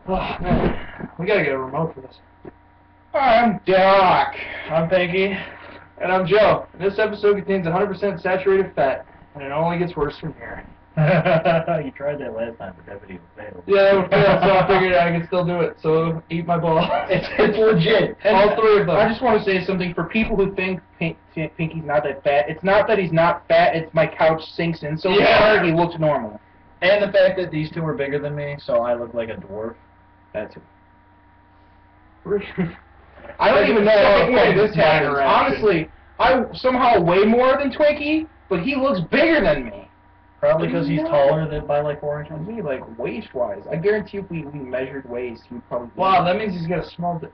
Oh, man. We gotta get a remote for this. I'm Doc. I'm Pinky. And I'm Joe. This episode contains 100% saturated fat, and it only gets worse from here. You tried that last time, but that video failed. Yeah, that would fail, so I figured I could still do it. So, eat my ball. It's legit. And all three of them. I just want to say something for people who think Pinky's not that fat. It's not that he's not fat, it's my couch sinks in so hard he looks normal. And the fact that these two are bigger than me, so I look like a dwarf. That's it. I don't even know how this happens. Honestly, I somehow weigh more than Twinkie, but he looks bigger than me. Probably because he's taller than by like 4 inches. Me, like, waist-wise. I guarantee if we measured waist, he'd probably... Wow, that means he's got a small dick.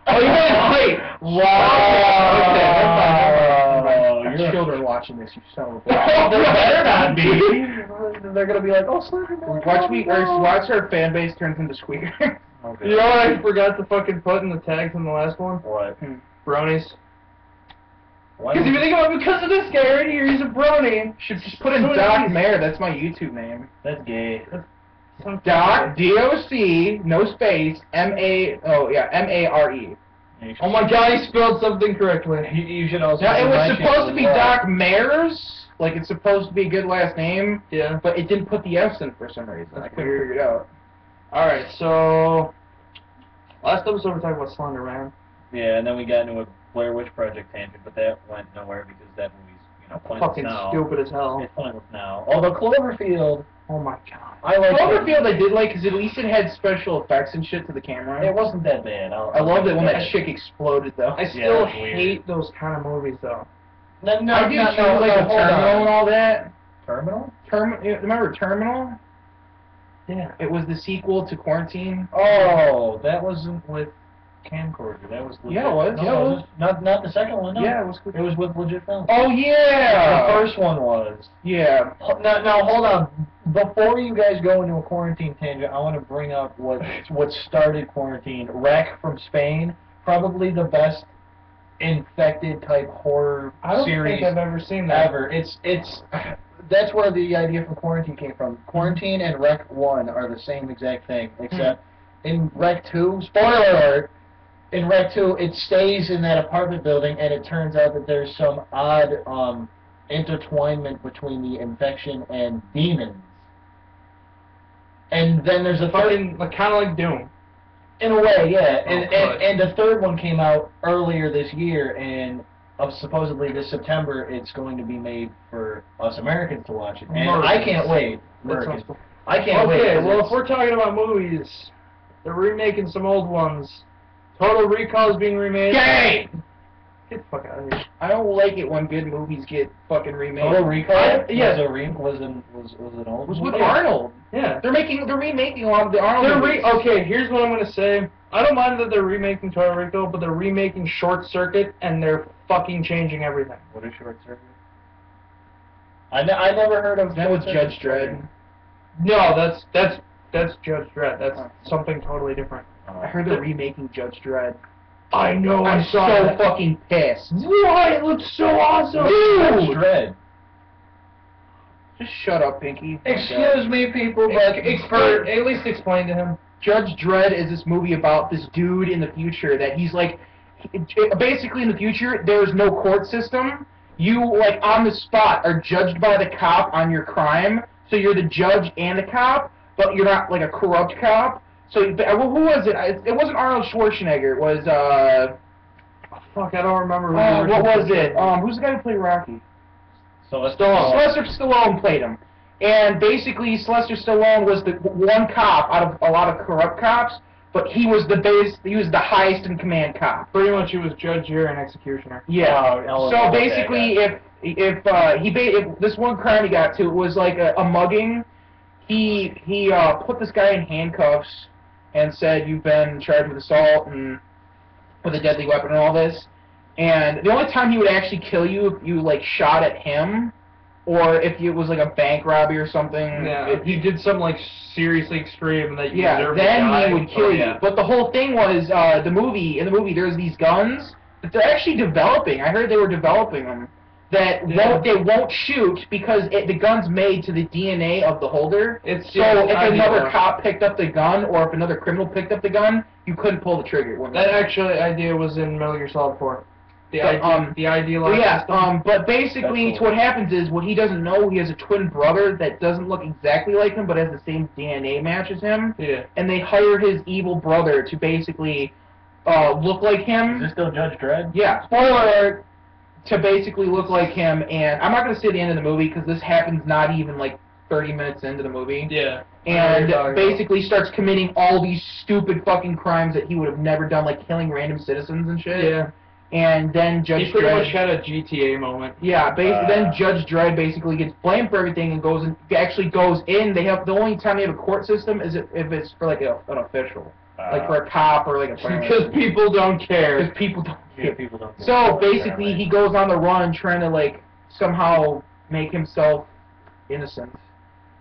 Oh, you meant height! Wow! Okay, Oh, There's you're children watching this, you son of a bitch. Oh, there better not be. They're gonna be like, oh, Slender Man. Watch our fan base turns into squeakers. Okay. You know what I forgot to fucking put in the tags in the last one? What? Bronies. Why Because if you think about it, because of this guy right here, he's a brony. Should just put in Doc Mare, that's my YouTube name. That's gay. Doc, D-O-C, no space, M-A-R-E. Oh my god, he spelled something correctly. You should also. Now, it was supposed to be Doc Mares, like it's supposed to be a good last name, Yeah. but it didn't put the S in for some reason. I couldn't figure it out. Alright, so... Last episode we talked about Slender Man. Yeah, and then we got into a Blair Witch Project tangent, but that went nowhere because that movie's, pointless Fucking now. stupid as hell. It's pointless now. Although Cloverfield, Oh my god. I like Cloverfield I did like, because at least it had special effects and shit to the camera. It wasn't that bad. I loved it when that chick exploded, though. I still that's weird. hate those kind of movies, though. No, I do too, like the Terminal and all that. Terminal? Remember Terminal? Yeah. It was the sequel to Quarantine. Oh, that wasn't with camcorder. That was legit. Yeah, it was. No, Yeah, it was. Not the second one. No. Yeah, it was. It was with legit film. Oh yeah. The first one was. Yeah. Now hold on. Before you guys go into a quarantine tangent, I want to bring up what started quarantine. Wreck from Spain, probably the best infected type horror I don't series think I've ever seen that. ever. It's that's where the idea for Quarantine came from. Quarantine and Rec 1 are the same exact thing, except in Rec 2, spoiler alert, in Rec 2 it stays in that apartment building, and it turns out that there's some odd intertwinement between the infection and demons. And then there's a Fucking, like, kind of like Doom. in a way, yeah. Oh, And the third one came out earlier this year, and supposedly this September it's going to be made for us Americans to watch it. And I can't wait. Americans. I can't wait. Okay, well, if we're talking about movies, they're remaking some old ones. Total Recall is being remade. Gay! Get the fuck out of here. I don't like it when good movies get fucking remade. Total Recall? Yeah. Was an old It was with movie? Arnold. Yeah. They're remaking a lot of the Arnold movies. Okay, here's what I'm going to say. I don't mind that they're remaking Total Recall, but they're remaking Short Circuit, and they're fucking changing everything. What is Short Circuit? I never heard of That was Short Judge Circuit. Dredd. No, that's Judge Dredd. That's something totally different. I heard they're remaking Judge Dredd. I know, I'm I saw so that. fucking pissed. Why? It looks so awesome! Judge Dredd. Just shut up, Pinky. Excuse me, people, but At least explain to him. Judge Dredd is this movie about this dude in the future that he's like, basically in the future, there's no court system. You, like, on the spot are judged by the cop on your crime, so you're the judge and the cop, but you're not, like, a corrupt cop. So, who was it? It wasn't Arnold Schwarzenegger. It was, Fuck, I don't remember. what was it? Who's the guy who played Rocky? Sylvester Stallone played him. And basically, Sylvester Stallone was the one cop out of a lot of corrupt cops, but he was the highest in command cop. Pretty much he was judge, jury, and executioner. Yeah. Oh, So basically, if this one crime he got to was like a mugging, he put this guy in handcuffs and said, "You've been charged with assault and with a deadly weapon and all this." And the only time he would actually kill you if you like shot at him, or if it was like a bank robbery or something. Yeah, if he did something like seriously extreme that you deserve to then die. he would kill you. But the whole thing was in the movie there's these guns that they're actually developing. I heard they were developing them, that they won't shoot because the gun's made to the DNA of the holder. If another cop picked up the gun or if another criminal picked up the gun, you couldn't pull the trigger. That idea was in Metal Gear Solid 4. The idealized system. But basically, what happens is, what he doesn't know, he has a twin brother that doesn't look exactly like him, but has the same DNA match as him. Yeah. And they hire his evil brother to basically look like him. Is this still Judge Dredd? Yeah. Spoiler alert. To basically look like him, and I'm not going to say the end of the movie because this happens not even like 30 minutes into the movie. Yeah. And basically starts committing all these stupid fucking crimes that he would have never done, like killing random citizens and shit. Yeah. And then Judge Dredd... He pretty much had a GTA moment. Yeah, then Judge Dredd basically gets blamed for everything and goes in. They have the only time they have a court system is if it's for like an official. Like for a cop or like a friend. Because people don't care. Because people don't care. Yeah, people don't care. So basically, he goes on the run trying to like somehow make himself innocent.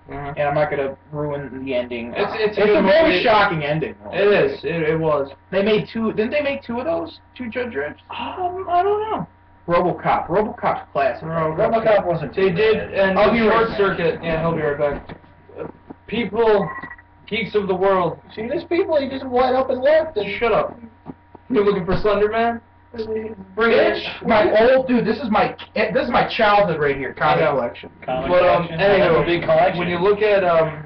And I'm not gonna ruin the ending. It's a very shocking ending. Though. It is. It was. They made two. Didn't they make two of those? Two Judge Dredds? I don't know. RoboCop. RoboCop's classic. RoboCop wasn't. They did, and I'll be Short right Circuit. Yeah, he'll be right back. People, geeks of the world. See, there's people he just went up and left. And shut up. You looking for Slender Man? Bring it. My old dude. This is my childhood right here. Comic collection. Anyway, big collection. when you look at all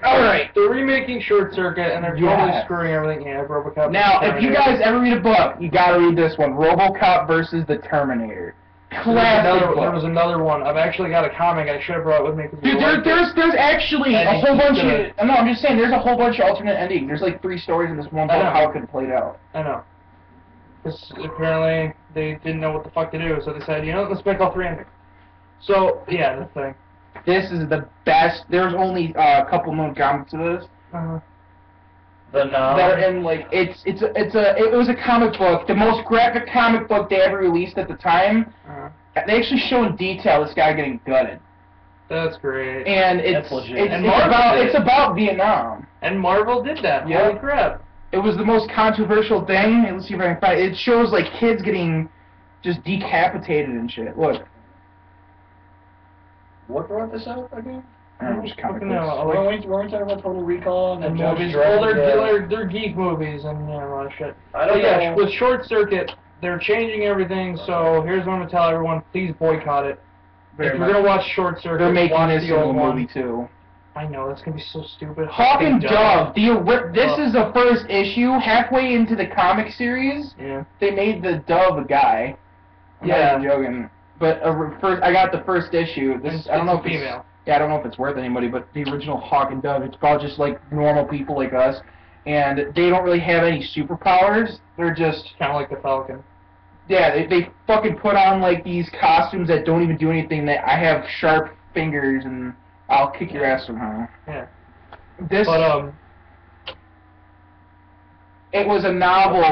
right, they're remaking Short Circuit and they're totally screwing everything. Yeah, RoboCop. Now, if you guys ever read a book, you gotta read this one: RoboCop versus the Terminator. Classic. There was another one. I've actually got a comic. I should have brought it with me. Dude, there's actually a whole bunch of. No, I'm just saying, there's a whole bunch of alternate endings. There's like 3 stories in this one book how it could have played out. I know. Because apparently they didn't know what the fuck to do, so they said, you know, let's make all 3 endings. So yeah, the thing. This is the best. There's only a couple known comics of this. That are in like it was a comic book, the most graphic comic book they ever released at the time. They actually show in detail this guy getting gutted. That's great. And it's about Vietnam. And Marvel did that. Yeah. Holy crap. It was the most controversial thing. Let's see if I can find it. It shows like kids getting just decapitated and shit. Look. What brought this up again? Weren't we talking about Total Recall and movies? Well, they're geek movies and a lot of shit. I don't know. With Short Circuit, they're changing everything. So here's what I'm gonna tell everyone: please boycott it. If you're gonna watch Short Circuit, they're making watch this the old movie too. I know that's gonna be so stupid. Hawk and Dove. This is the first issue. Halfway into the comic series, they made the Dove a guy. I'm not even joking. But first, I got the first issue. I don't know if female. I don't know if it's worth anybody, but the original Hawk and Dove, it's about just like normal people like us, and they don't really have any superpowers. They're just kind of like the Falcon. Yeah, they fucking put on like these costumes that don't even do anything. That I have sharp fingers and I'll kick your ass somehow. Yeah. It was a novel.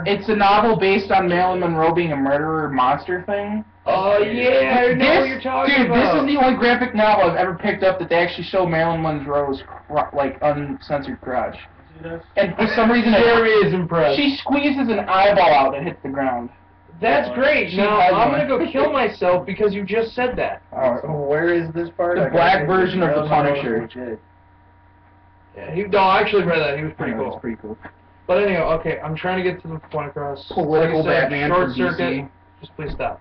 It's a novel based on Marilyn Monroe being a murderer monster thing. Oh yeah, I know what you're talking about. This is the only graphic novel I've ever picked up that they actually show Marilyn Monroe's like uncensored crotch. And for some reason, Jerry is impressed. She squeezes an eyeball out and hits the ground. That's great. Now I'm gonna go kill myself because you just said that. Where is this part? The black version of the Punisher. Yeah, no, I actually read that. He was pretty cool. It's pretty cool. But anyway, okay, I'm trying to get to the point across. Political Batman Short from Circuit. DC. Just please stop.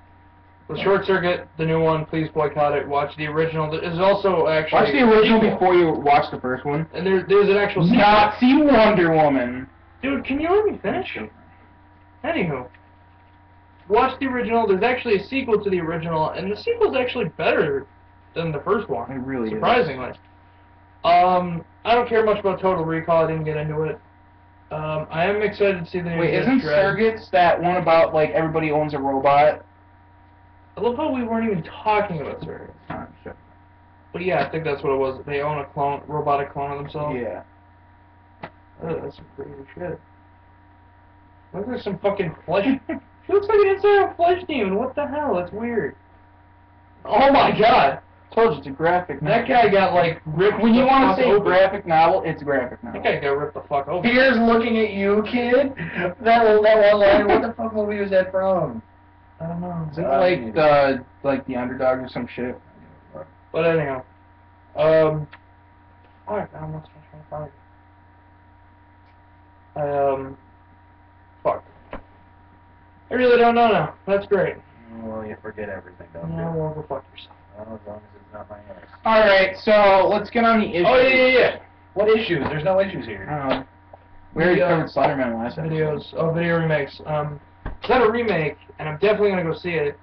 The Short Circuit, the new one, please boycott it. Watch the original. There's also actually... Watch the original before you watch the first one. And there's an actual sequel. Not see Wonder Woman. Dude, can you let me finish? Anywho. Watch the original. There's actually a sequel to the original, and the sequel's actually better than the first one. It really surprisingly. is. I don't care much about Total Recall. I didn't get into it. I am excited to see the new... Wait, isn't Surrogates that one about, like, everybody owns a robot? I love how we weren't even talking about Surrogates. Oh, sure. But yeah, I think that's what it was. They own a robotic clone of themselves. Yeah. Oh, that's some crazy shit. Looks like some fucking flesh... She looks like an inside of flesh demon. What the hell? That's weird. Oh my god! I told you, it's a graphic novel. That guy got, like, ripped When you want to say open. graphic novel, it's a graphic novel. That guy got ripped the fuck open. Here's looking at you, kid. That one line. What the fuck movie was that from? I don't know. Isn't it like the underdog or some shit? But anyhow, alright, I'm not trying to find. Fuck. I really don't know now. That's great. Well, you forget everything, don't you? No, well, go fuck yourself. Well, as long as it's not my ass. Alright, so let's get on the issues. Oh yeah. What issues? There's no issues here. We already covered Slenderman last episode. Videos. Oh, video remakes. It's not a remake, and I'm definitely gonna go see it.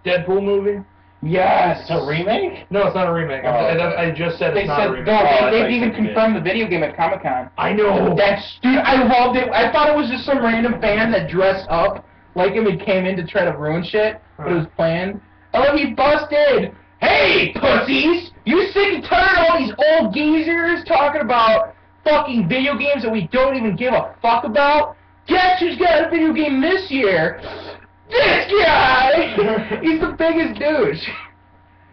Deadpool movie. Yes! It's a remake? No, it's not a remake. I just said it's not a remake. No, they've even confirmed the video game at Comic-Con. I know. Dude, I loved it. I thought it was just some random fan that dressed up like him and came in to try to ruin shit, but it was planned. Oh, he busted! Hey, pussies! You sick and tired of all these old geezers talking about fucking video games that we don't even give a fuck about? Guess who's got a video game this year? This guy! He's the biggest douche.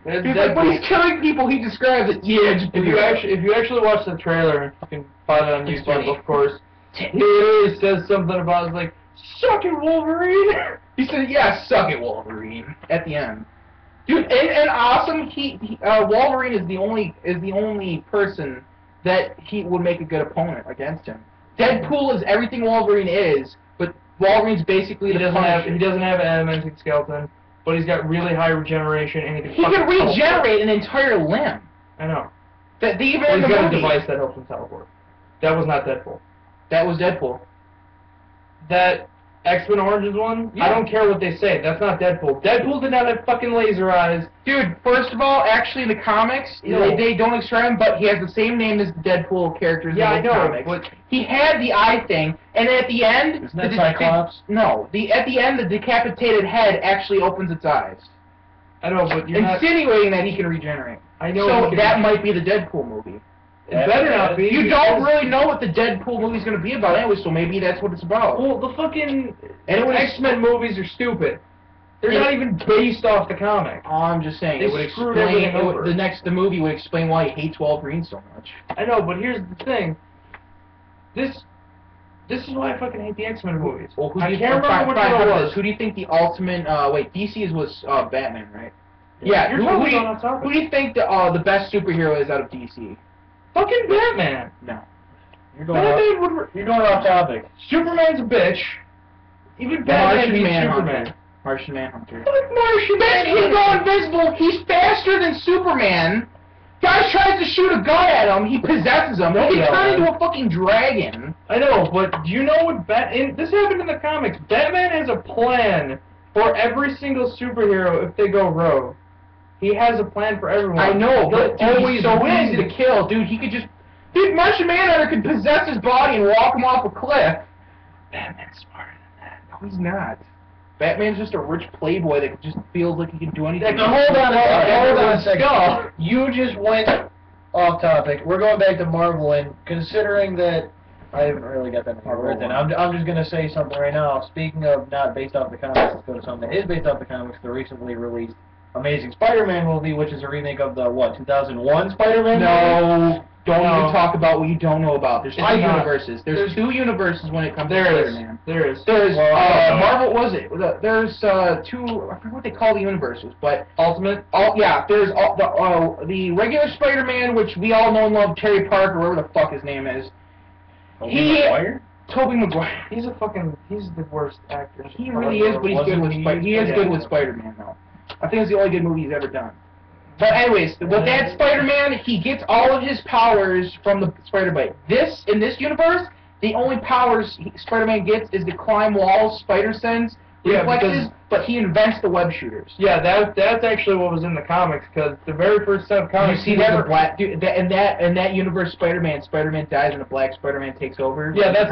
He's like, when he's killing people, he describes it. Yeah, if you actually watch the trailer and fucking find it on It's YouTube, funny. of course, he literally says something about it's like, suck it, Wolverine. He said, yeah, suck it, Wolverine, at the end. Dude, and awesome, Wolverine is the only person that he would make a good opponent against him. Deadpool is everything Wolverine is, but Wolverine's basically He the doesn't have Punisher. an adamantic skeleton, but he's got really high regeneration and He can regenerate an entire limb. I know. That even Well, in he's the got movie. a device that helps him teleport. That was not Deadpool. That was Deadpool. That X-Men Origins one, Yeah. I don't care what they say. That's not Deadpool. Deadpool did not have fucking laser eyes. Dude, first of all, actually in the comics, No. they don't describe him, but he has the same name as the Deadpool characters Yeah, I in the know, comics. but He had the eye thing, and then at the end... Isn't that Cyclops? No. At the end, the decapitated head actually opens its eyes. I know, but you're not. Insinuating that he can regenerate. I know. So that might be the Deadpool movie. It better not be. You don't really know what the Deadpool movie's going to be about anyway, so maybe that's what it's about. Well, the fucking And it would X-Men movies are stupid. They're not even based off the comic. I'm just saying, They it would screwed explain everything over. the movie would explain why he hates Wolverine so much. I know, but here's the thing. This is why I fucking hate the X-Men movies. Well, I can't remember which one it was. Who do you think the ultimate? Wait, DC's was Batman, right? Yeah. You're totally going off topic. Who do you think the best superhero is out of DC? Fucking Batman. No. You're going off topic. Superman's a bitch. Even Batman Martian beats Manhunter. Superman. Martian Manhunter. Fuck Martian He's go invisible. He's faster than Superman. Guy tries to shoot a gun at him. He possesses him. He can turn into a fucking dragon. I know, but do you know what this happened in the comics. Batman has a plan for every single superhero if they go rogue. He has a plan for everyone. I know, but He'll dude, always he's so win. easy to kill. Dude, he could just... Dude, Martian Manhunter could possess his body and walk him off a cliff. Batman's smarter than that. No, he's not. Batman's just a rich playboy that just feels like he can do anything. Hold on a second. Go. You just went off topic. We're going back to Marvel, and considering that I haven't really got that many words in, I'm just going to say something right now. Speaking of not based off the comics, let's go to something that is based off the comics, the recently released Amazing Spider-Man movie, which is a remake of the, 2001 Spider-Man movie? No, don't even talk about what you don't know about. There's two universes. There's two universes when it comes to Spider-Man. There is. There's Marvel. What was it? There's two. I forget what they call the universes, but Ultimate. Yeah. There's the regular Spider-Man, which we all know and love, Terry Parker, whatever the fuck his name is. Tobey Maguire. He's the worst actor. He really is, but he's good with He is good with Spider-Man though. I think it's the only good movie he's ever done. But anyways, with that Spider-Man, he gets all of his powers from the Spider-Bite. In this universe, the only powers Spider-Man gets is to climb walls, spider sense, reflexes, but he invents the web shooters. Yeah, that's actually what was in the comics, because the very first set of comics... You see that black dude, in that universe, Spider-Man dies and a black Spider-Man takes over. Yeah, that's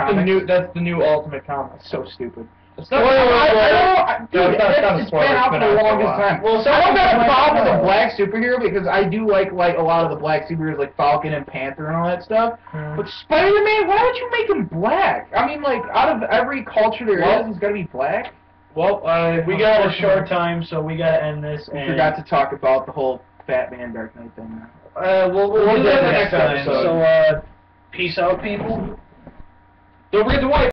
the new Ultimate comic. So stupid. It's not, Dude, it's been out for the longest time. Well, so I don't got a problem with a black superhero because I do like a lot of the black superheroes like Falcon and Panther and all that stuff. But Spider-Man, why would you make him black? I mean, like, out of every culture there is, he's got to be black. Well, we got a short time, so we got to end this. We forgot to talk about the whole Batman Dark Knight thing. We'll do that next time. So, peace out, people. Don't forget to wipe.